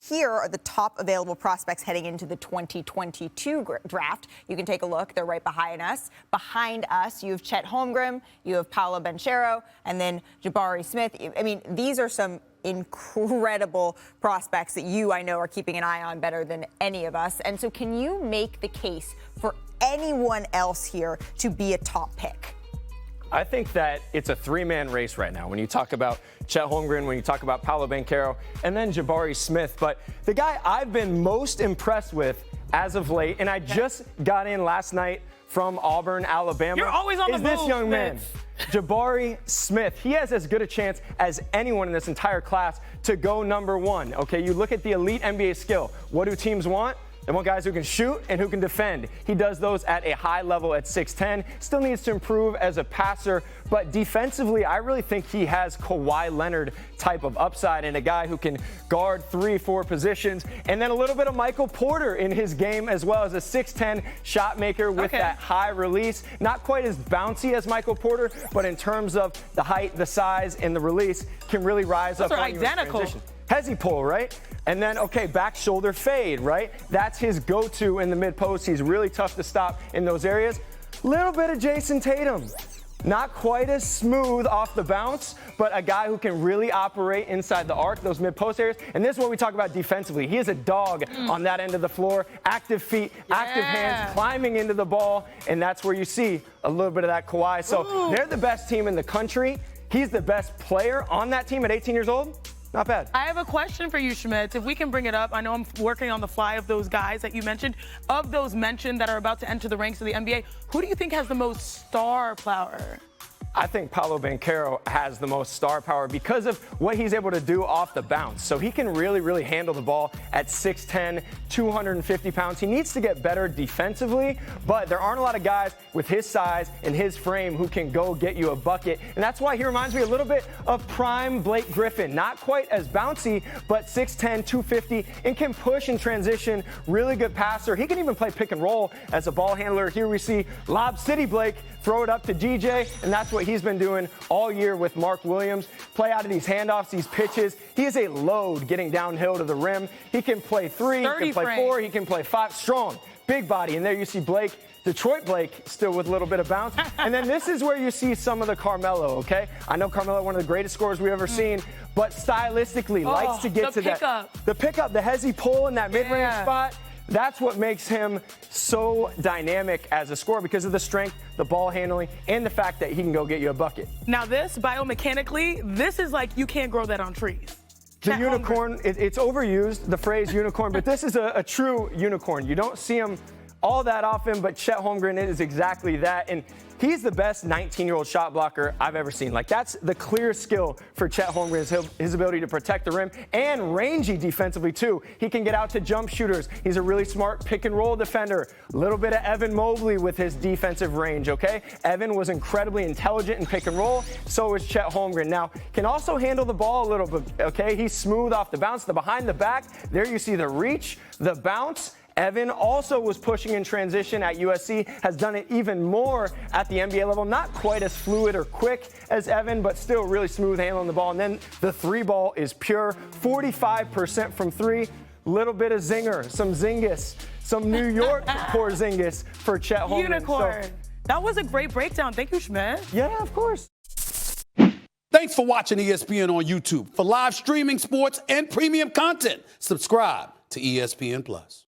here are the top available prospects heading into the 2022 draft. You can take a look. They're right behind us. Behind us, you have Chet Holmgren, you have Paolo Banchero, and then Jabari Smith. I mean, these are some incredible prospects that you, I know, are keeping an eye on better than any of us. And so can you make the case for anyone else here to be a top pick? I think that it's a three-man race right now when you talk about Chet Holmgren, when you talk about Paolo Banchero, and then Jabari Smith. But the guy I've been most impressed with as of late, and I just got in last night from Auburn, Alabama. You're always on the move, is this young man, Jabari Smith. He has as good a chance as anyone in this entire class to go number one. Okay, you look at the elite NBA skill. What do teams want? They want guys who can shoot and who can defend. He does those at a high level at 6'10". Still needs to improve as a passer, but defensively, I really think he has Kawhi Leonard type of upside and a guy who can guard 3-4 positions. And then a little bit of Michael Porter in his game as well as a 6'10" shot maker with that high release. Not quite as bouncy as Michael Porter, but in terms of the height, the size, and the release, can really rise up. Those are identical. Hezzy pull, right? And then, back shoulder fade, right? That's his go-to in the mid-post. He's really tough to stop in those areas. Little bit of Jason Tatum. Not quite as smooth off the bounce, but a guy who can really operate inside the arc, those mid-post areas. And this is what we talk about defensively. He is a dog on that end of the floor. Active feet, active hands, climbing into the ball. And that's where you see a little bit of that Kawhi. So they're the best team in the country. He's the best player on that team at 18 years old. Not bad. I have a question for you, Schmitz. If we can bring it up, I know I'm working on the fly of those guys that you mentioned. Of those mentioned that are about to enter the ranks of the NBA, who do you think has the most star power? I think Paolo Banchero has the most star power because of what he's able to do off the bounce. So he can really, really handle the ball at 6'10", 250 pounds. He needs to get better defensively, but there aren't a lot of guys with his size and his frame who can go get you a bucket. And that's why he reminds me a little bit of prime Blake Griffin. Not quite as bouncy, but 6'10", 250, and can push and transition. Really good passer. He can even play pick and roll as a ball handler. Here we see Lob City Blake throw it up to DJ, and that's what he's been doing all year with Mark Williams. Play out of these handoffs, these pitches. He is a load getting downhill to the rim. He can play 3, he can play 4, he can play 5. Strong, big body. And there you see Blake, Detroit Blake, still with a little bit of bounce. And then this is where you see some of the Carmelo, okay? I know Carmelo, one of the greatest scorers we've ever seen, but stylistically likes to get to that. The pickup, the Hezzy pull in that mid-range spot. That's what makes him so dynamic as a scorer because of the strength, the ball handling, and the fact that he can go get you a bucket. Now this, biomechanically, this is like you can't grow that on trees. The unicorn, it's overused, the phrase unicorn, but this is a true unicorn. You don't see him all that often, but Chet Holmgren is exactly that. And he's the best 19-year-old shot blocker I've ever seen. Like, that's the clear skill for Chet Holmgren, is his ability to protect the rim and rangy defensively, too. He can get out to jump shooters. He's a really smart pick-and-roll defender. A little bit of Evan Mobley with his defensive range, okay? Evan was incredibly intelligent in pick-and-roll. So is Chet Holmgren. Now, can also handle the ball a little bit, okay? He's smooth off the bounce, the behind the back. There you see the reach, the bounce. Evan also was pushing in transition at USC, has done it even more at the NBA level. Not quite as fluid or quick as Evan, but still really smooth handling the ball. And then the three ball is pure, 45% from three. Little bit of zinger, some zingus, some New York Porzingis for Chet Holmgren. Unicorn. So, that was a great breakdown. Thank you, Schmitz. Yeah, of course. Thanks for watching ESPN on YouTube. For live streaming sports and premium content, subscribe to ESPN+.